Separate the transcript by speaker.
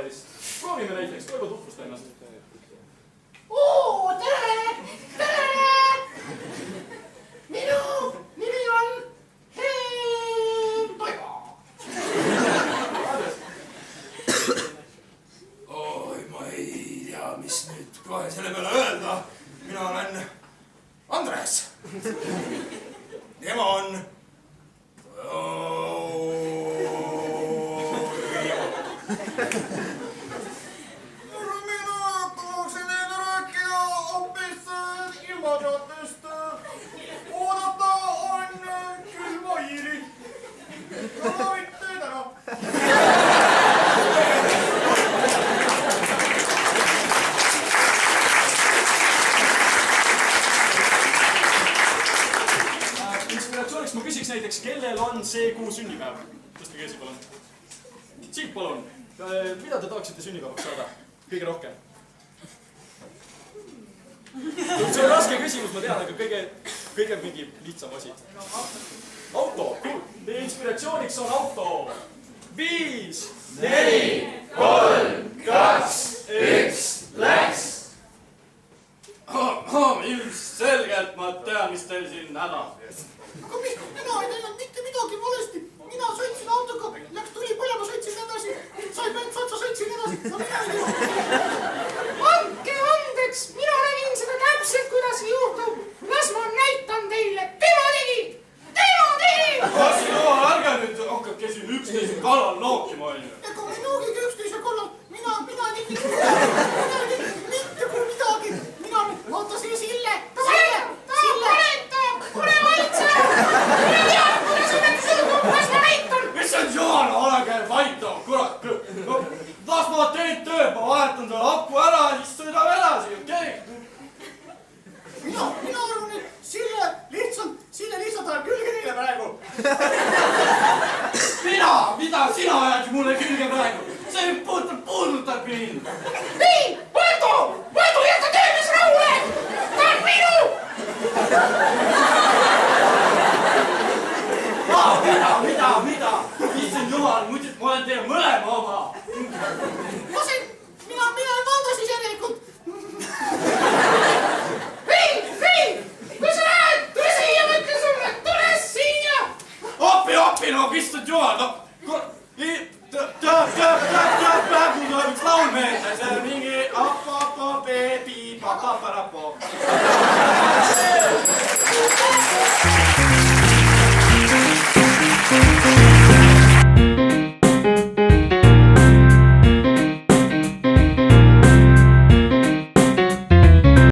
Speaker 1: rohelist. Proovime näiteks Toivo tutvusta ennast.
Speaker 2: Tere! Tere! Minu nimi on Toivo.
Speaker 3: Oi, ma ei tea, mis nüüd kohe selle peale öelda. Mina olen Andres. Tema on... Mina tahaksin teile rääkida hoopis ilmateatest. Oodata on külma hiiri. Mitte täna.
Speaker 1: Inspiratsiooniks ma küsiks näiteks, kellel on see kuu sünnipäev? Tõstke käsi, palun. Siit, palun. Mida te tahaksite sünnipäevaks saada? Kõige rohkem? See on raske küsimus, ma tean, aga kõige mingi lihtsam asi. Auto. Teie inspiratsiooniks on auto. 5, 4, 3, 2, 1, läks!
Speaker 4: Ilmselgelt ma tean, mis teil siin häda.
Speaker 2: Aga mina ei teinud mitte midagi valesti. Mina sõitsin autoga, läks tuli põlema, sõitsin edasi. Sai pents otsa, sõitsin edasi. No mina ei tea. Andke andeks,